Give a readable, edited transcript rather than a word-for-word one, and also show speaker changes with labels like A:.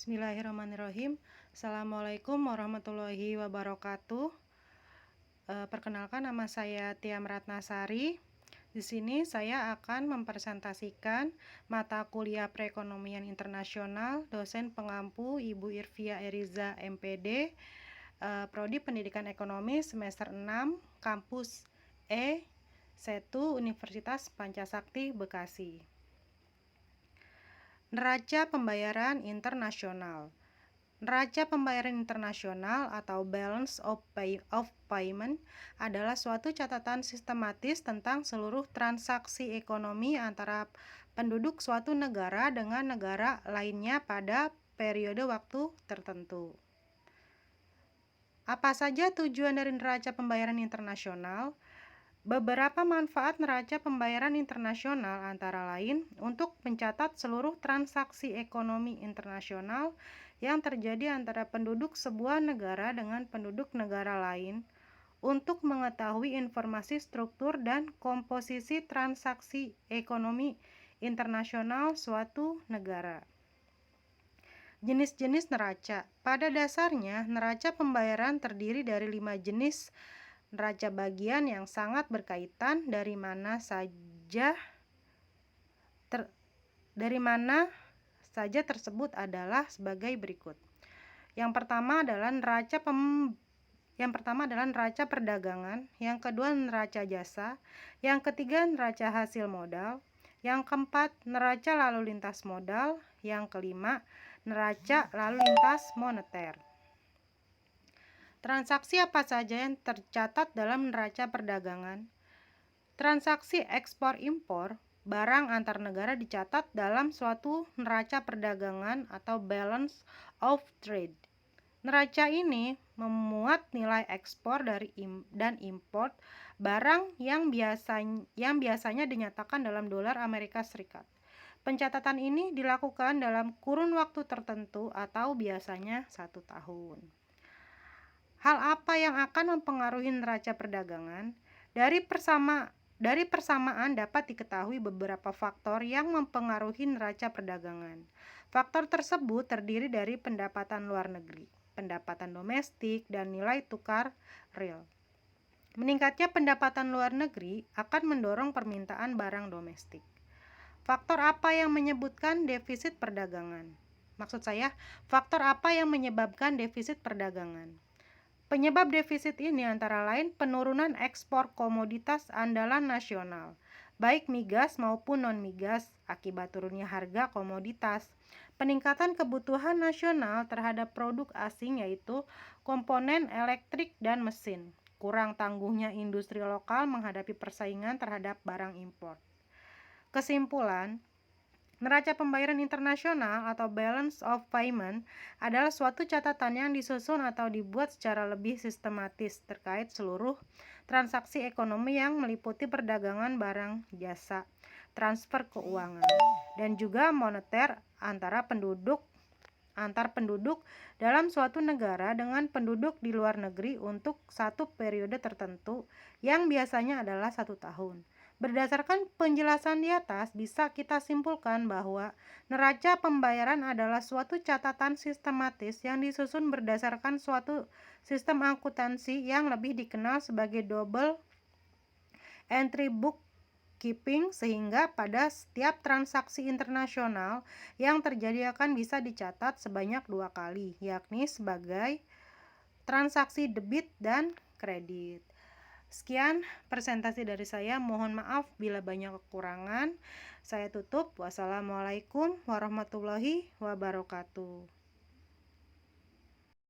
A: Bismillahirrahmanirrahim. Assalamualaikum warahmatullahi wabarakatuh. Perkenalkan, nama saya Tiam Ratnasari. Di sini saya akan mempresentasikan mata kuliah Perekonomian Internasional, dosen pengampu Ibu Irvia Eriza MPD, Prodi Pendidikan Ekonomi semester 6, kampus E1 Universitas Pancasakti Bekasi. Neraca pembayaran internasional. Neraca pembayaran internasional atau balance of payment adalah suatu catatan sistematis tentang seluruh transaksi ekonomi antara penduduk suatu negara dengan negara lainnya pada periode waktu tertentu. Apa saja tujuan dari neraca pembayaran internasional? Beberapa manfaat neraca pembayaran internasional antara lain untuk mencatat seluruh transaksi ekonomi internasional yang terjadi antara penduduk sebuah negara dengan penduduk negara lain, untuk mengetahui informasi struktur dan komposisi transaksi ekonomi internasional suatu negara. Jenis-jenis neraca. Pada dasarnya, neraca pembayaran terdiri dari 5 jenis neraca bagian yang sangat berkaitan, dari mana saja tersebut adalah sebagai berikut. Yang pertama adalah neraca perdagangan, yang kedua neraca jasa, yang ketiga neraca hasil modal, yang keempat neraca lalu lintas modal, yang kelima neraca lalu lintas moneter. Transaksi apa saja yang tercatat dalam neraca perdagangan? Transaksi ekspor-impor barang antar negara dicatat dalam suatu neraca perdagangan atau balance of trade. Neraca ini memuat nilai ekspor dan impor barang yang biasanya dinyatakan dalam dolar Amerika Serikat. Pencatatan ini dilakukan dalam kurun waktu tertentu atau biasanya 1 tahun. Hal apa yang akan mempengaruhi neraca perdagangan? Dari persamaan dapat diketahui beberapa faktor yang mempengaruhi neraca perdagangan. Faktor tersebut terdiri dari pendapatan luar negeri, pendapatan domestik, dan nilai tukar real. Meningkatnya pendapatan luar negeri akan mendorong permintaan barang domestik. Faktor apa yang menyebabkan defisit perdagangan? Faktor apa yang menyebabkan defisit perdagangan? Penyebab defisit ini antara lain penurunan ekspor komoditas andalan nasional, baik migas maupun non-migas, akibat turunnya harga komoditas, peningkatan kebutuhan nasional terhadap produk asing yaitu komponen elektrik dan mesin, kurang tangguhnya industri lokal menghadapi persaingan terhadap barang impor. Kesimpulan, neraca pembayaran internasional atau balance of payment adalah suatu catatan yang disusun atau dibuat secara lebih sistematis terkait seluruh transaksi ekonomi yang meliputi perdagangan barang, jasa, transfer keuangan, dan juga moneter antar penduduk dalam suatu negara dengan penduduk di luar negeri untuk satu periode tertentu yang biasanya adalah 1 tahun. Berdasarkan penjelasan di atas, bisa kita simpulkan bahwa neraca pembayaran adalah suatu catatan sistematis yang disusun berdasarkan suatu sistem akuntansi yang lebih dikenal sebagai double entry bookkeeping, sehingga pada setiap transaksi internasional yang terjadi akan bisa dicatat sebanyak 2 kali, yakni sebagai transaksi debit dan kredit. Sekian presentasi dari saya, mohon maaf bila banyak kekurangan. Saya tutup. Wassalamualaikum warahmatullahi wabarakatuh.